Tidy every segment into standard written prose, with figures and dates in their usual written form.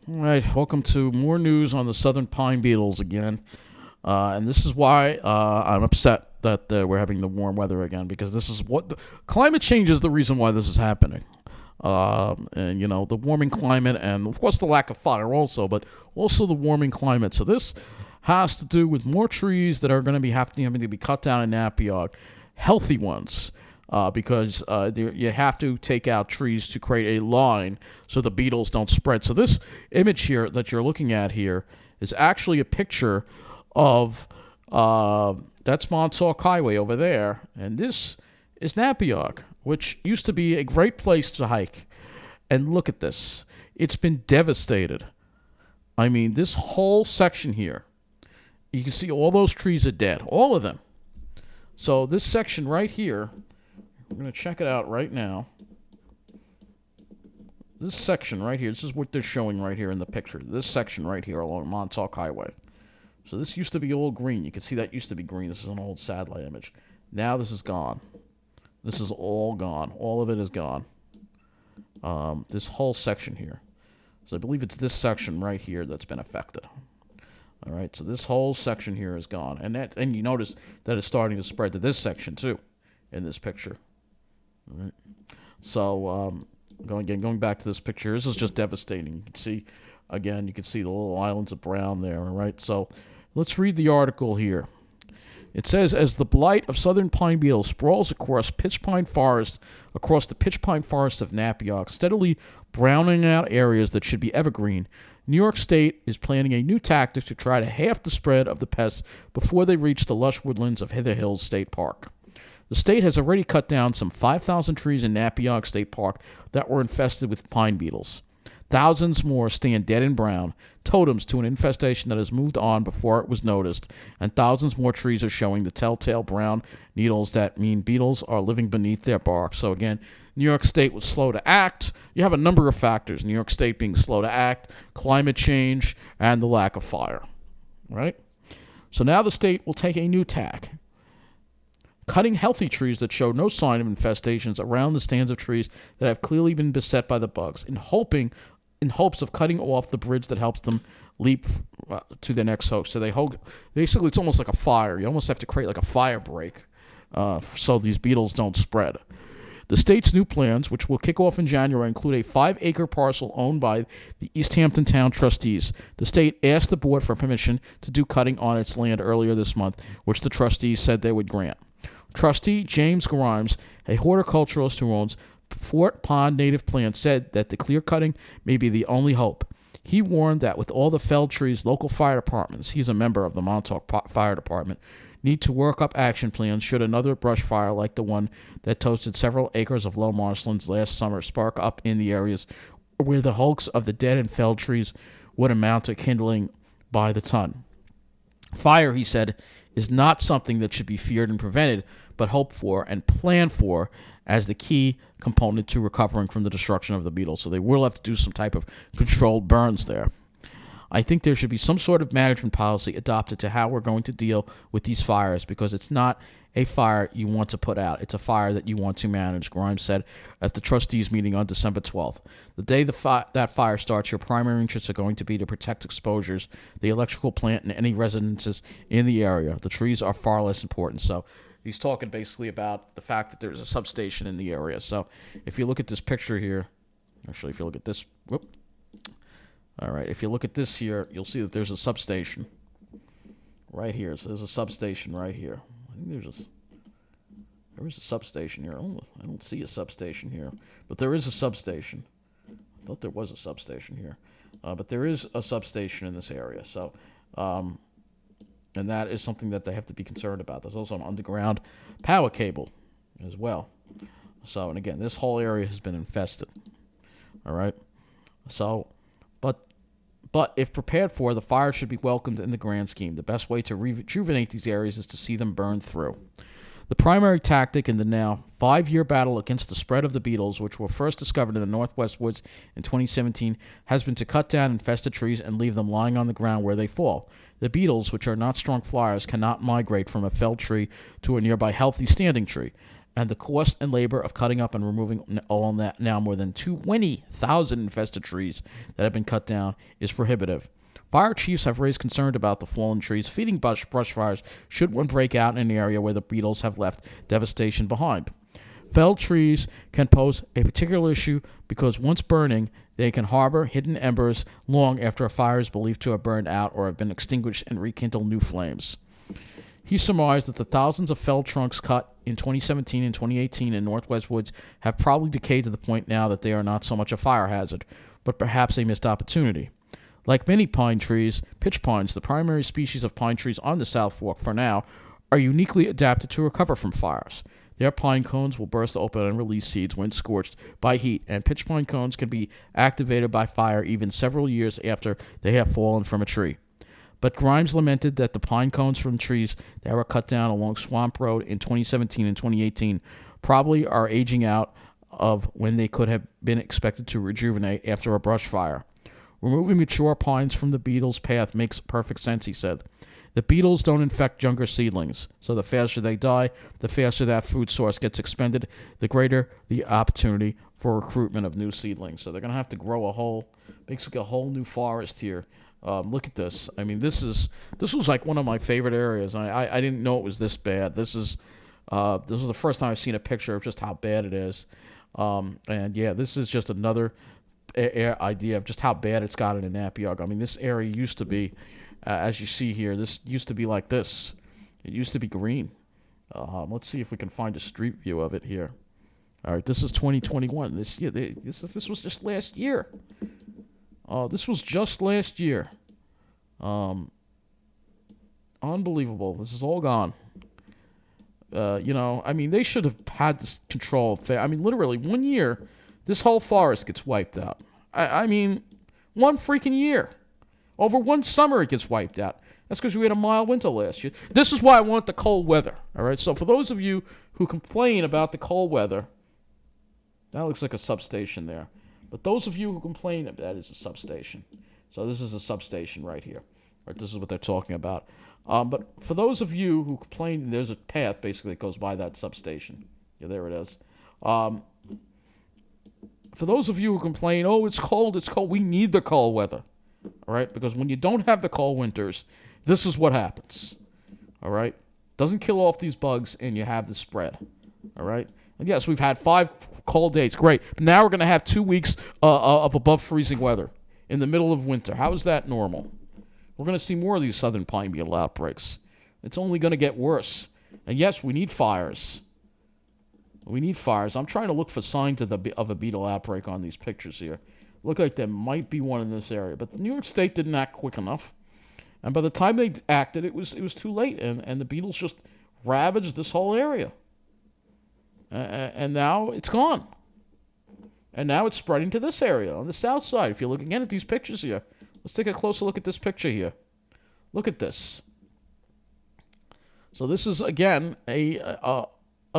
All right, welcome to more news on the Southern Pine Beetles again. And this is why I'm upset that we're having the warm weather again, because this is what climate change is the reason why this is happening. And, the warming climate and, of course, the lack of fire also, but also the warming climate. So this has to do with more trees that are going to be having to be cut down in Napeague, healthy ones. Because you have to take out trees to create a line so the beetles don't spread. So this image here that you're looking at here is actually a picture of, that's Montauk Highway over there, and this is Napeague, which used to be a great place to hike. And look at this. It's been devastated. I mean, this whole section here, you can see all those trees are dead, all of them. So this section right here, we're going to check it out right now. This section right here, this is what they're showing right here in the picture. This section right here along Montauk Highway. So this used to be all green. You can see that used to be green. This is an old satellite image. Now this is gone. This is all gone. All of it is gone. This whole section here. So I believe it's this section right here that's been affected. All right, so this whole section here is gone. And you notice that it's starting to spread to this section too in this picture. Right. So, going back to this picture, this is just devastating. You can see, again, the little islands of brown there, all right? So, let's read the article here. It says, as the blight of Southern Pine Beetle sprawls across the pitch pine forest of Napeague, steadily browning out areas that should be evergreen, New York State is planning a new tactic to try to halve the spread of the pests before they reach the lush woodlands of Hither Hills State Park. The state has already cut down some 5,000 trees in Napeague State Park that were infested with pine beetles. Thousands more stand dead and brown, totems to an infestation that has moved on before it was noticed, and thousands more trees are showing the telltale brown needles that mean beetles are living beneath their bark. So again, New York State was slow to act. You have a number of factors. New York State being slow to act, climate change, and the lack of fire. Right? So now the state will take a new tack, cutting healthy trees that show no sign of infestations around the stands of trees that have clearly been beset by the bugs, in hopes of cutting off the bridge that helps them leap to their next host. So basically it's almost like a fire. You almost have to create like a fire break so these beetles don't spread. The state's new plans, which will kick off in January, include a 5-acre parcel owned by the East Hampton Town trustees. The state asked the board for permission to do cutting on its land earlier this month, which the trustees said they would grant. Trustee James Grimes, a horticulturalist who owns Fort Pond native plants, said that the clear cutting may be the only hope. He warned that with all the felled trees, local fire departments, he's a member of the Montauk Fire Department, need to work up action plans should another brush fire like the one that toasted several acres of low marshlands last summer spark up in the areas where the hulks of the dead and felled trees would amount to kindling by the ton. Fire, he said, is not something that should be feared and prevented, but hoped for and planned for as the key component to recovering from the destruction of the beetles. So they will have to do some type of controlled burns there. I think there should be some sort of management policy adopted to how we're going to deal with these fires, because it's not a fire you want to put out. It's a fire that you want to manage, Grimes said at the trustees meeting on December 12th. The day that fire starts, your primary interests are going to be to protect exposures, the electrical plant, and any residences in the area. The trees are far less important. So he's talking basically about the fact that there's a substation in the area. So if you look at this picture here, actually, if you look at this, all right, if you look at this here, you'll see that there's a substation right here. So there's a substation right here. I think there is a substation here. I don't see a substation here, but there is a substation. I thought there was a substation here, but there is a substation in this area. So, and that is something that they have to be concerned about. There's also an underground power cable as well. So, and again, this whole area has been infested. All right. So, but if prepared for, the fire should be welcomed in the grand scheme. The best way to rejuvenate these areas is to see them burn through. The primary tactic in the now 5-year battle against the spread of the beetles, which were first discovered in the Northwest woods in 2017, has been to cut down infested trees and leave them lying on the ground where they fall. The beetles, which are not strong flyers, cannot migrate from a felled tree to a nearby healthy standing tree. and the cost and labor of cutting up and removing all that now more than 20,000 infested trees that have been cut down is prohibitive. Fire chiefs have raised concern about the fallen trees feeding brush fires should one break out in an area where the beetles have left devastation behind. Felled trees can pose a particular issue because once burning, they can harbor hidden embers long after a fire is believed to have burned out or have been extinguished and rekindle new flames. He surmised that the thousands of felled trunks cut in 2017 and 2018 in Northwest woods have probably decayed to the point now that they are not so much a fire hazard, but perhaps a missed opportunity. Like many pine trees, pitch pines, the primary species of pine trees on the South Fork for now, are uniquely adapted to recover from fires. Their pine cones will burst open and release seeds when scorched by heat, and pitch pine cones can be activated by fire even several years after they have fallen from a tree. But Grimes lamented that the pine cones from trees that were cut down along Swamp Road in 2017 and 2018 probably are aging out of when they could have been expected to rejuvenate after a brush fire. Removing mature pines from the beetle's path makes perfect sense, he said. The beetles don't infect younger seedlings, so the faster they die, the faster that food source gets expended, the greater the opportunity for recruitment of new seedlings. So they're going to have to grow basically a whole new forest here. Look at this. I mean, this was like one of my favorite areas. I didn't know it was this bad. This was the first time I've seen a picture of just how bad it is. And yeah, this is just another idea of just how bad it's gotten in Napeague. I mean, this area used to be, as you see here, this used to be like this. It used to be green. Let's see if we can find a street view of it here. All right, this is 2021. This was just last year. This was just last year. Unbelievable. This is all gone. I mean, they should have had this control. I mean, literally, 1 year, this whole forest gets wiped out. I mean, 1 freaking year. Over 1 summer, it gets wiped out. That's because we had a mild winter last year. This is why I want the cold weather. All right, so for those of you who complain about the cold weather, that looks like a substation there. But those of you who complain, that is a substation. So this is a substation right here. Right, this is what they're talking about. But for those of you who complain, there's a path basically that goes by that substation. Yeah, there it is. For those of you who complain, oh, it's cold, we need the cold weather. All right, because when you don't have the cold winters, this is what happens. All right, doesn't kill off these bugs, and you have the spread. All right. And yes, we've had 5 cold days. Great. But now we're going to have 2 weeks of above freezing weather in the middle of winter. How is that normal? We're going to see more of these Southern Pine Beetle outbreaks. It's only going to get worse. And yes, we need fires. We need fires. I'm trying to look for signs of a beetle outbreak on these pictures here. Look like there might be one in this area. But New York State didn't act quick enough. And by the time they acted, it was too late. And the beetles just ravaged this whole area. And now it's gone. And now it's spreading to this area on the south side. If you're looking at these pictures here, let's take a closer look at this picture here. Look at this. So this is, again, a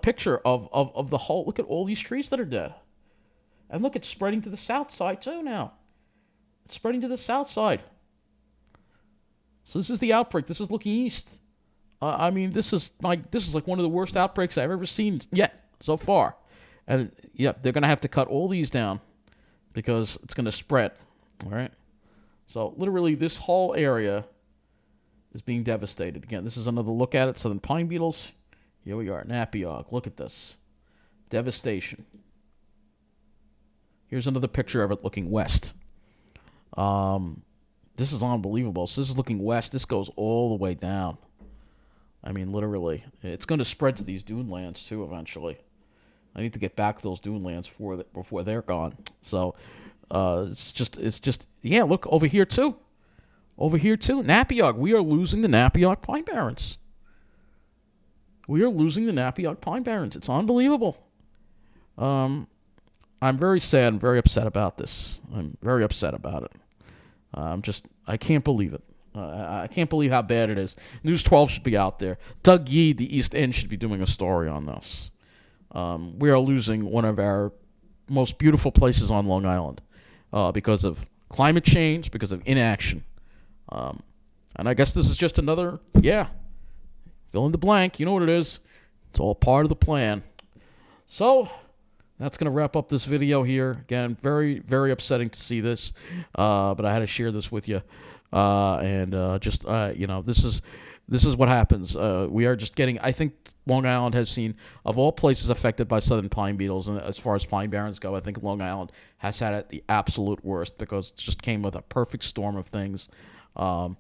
picture of the whole. Look at all these trees that are dead. And look, it's spreading to the south side too now. It's spreading to the south side. So this is the outbreak. This is looking east. I mean, this is like one of the worst outbreaks I've ever seen yet so far. And yeah, they're going to have to cut all these down because it's going to spread. All right. So literally, this whole area is being devastated. Again, this is another look at it. Southern Pine Beetles. Here we are, Napeague. Look at this. Devastation. Here's another picture of it looking west. This is unbelievable. So this is looking west. This goes all the way down. I mean, literally. It's going to spread to these dune lands, too, eventually. I need to get back to those dune lands before they're gone. So, it's just, yeah, look, over here, too. Over here, too. Napeague. We are losing the Napeague Pine Barrens. We are losing the Napeague Pine Barrens. It's unbelievable. I'm very sad and very upset about this. I'm very upset about it. I can't believe it. I can't believe how bad it is. News 12 should be out there. Doug Yee, the East End, should be doing a story on this. We are losing one of our most beautiful places on Long Island because of climate change, because of inaction. And I guess this is just another, fill in the blank. You know what it is. It's all part of the plan. So that's going to wrap up this video here. Again, very, very upsetting to see this, but I had to share this with you. You know, this is what happens. We are just getting, I think Long Island has seen, of all places affected by southern pine beetles, and as far as pine barrens go, I think Long Island has had it the absolute worst because it just came with a perfect storm of things. We're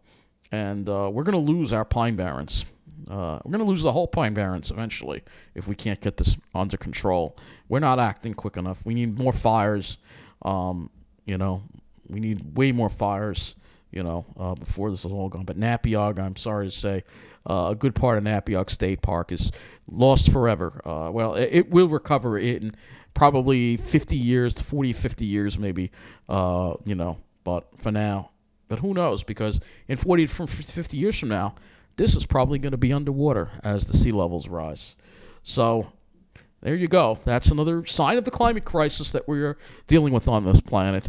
going to lose our pine barrens. We're going to lose the whole pine barrens eventually if we can't get this under control. We're not acting quick enough. We need more fires. You know, we need way more fires, you know, before this is all gone. But Napeague, I'm sorry to say, a good part of Napeague State Park is lost forever. Well, it will recover in probably 50 years, 40, 50 years maybe, you know, but for now. But who knows, because in 40 from 50 years from now, this is probably going to be underwater as the sea levels rise. So there you go. That's another sign of the climate crisis that we're dealing with on this planet.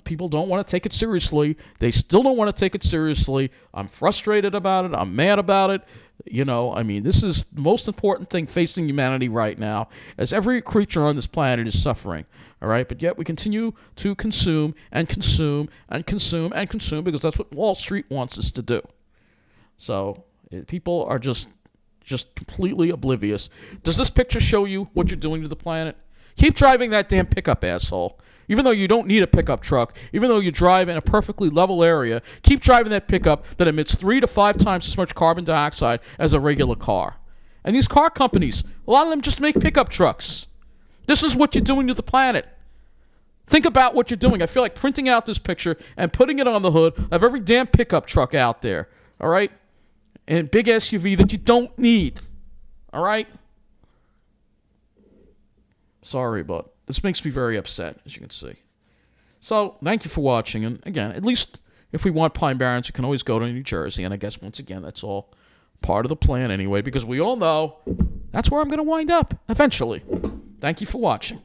People don't want to take it seriously. They still don't want to take it seriously. I'm frustrated about it. I'm mad about it. You know, I mean, this is the most important thing facing humanity right now, as every creature on this planet is suffering. All right, but yet we continue to consume and consume and consume and consume because that's what Wall Street wants us to do. So people are just completely oblivious. Does this picture show you what you're doing to the planet? Keep driving that damn pickup, asshole. Even though you don't need a pickup truck, even though you drive in a perfectly level area, keep driving that pickup that emits 3 to 5 times as much carbon dioxide as a regular car. And these car companies, a lot of them just make pickup trucks. This is what you're doing to the planet. Think about what you're doing. I feel like printing out this picture and putting it on the hood of every damn pickup truck out there. All right? And big SUV that you don't need. All right? Sorry, but this makes me very upset, as you can see. So, thank you for watching. And again, at least if we want pine barrens, you can always go to New Jersey. And I guess, once again, that's all part of the plan anyway, because we all know that's where I'm going to wind up eventually. Thank you for watching.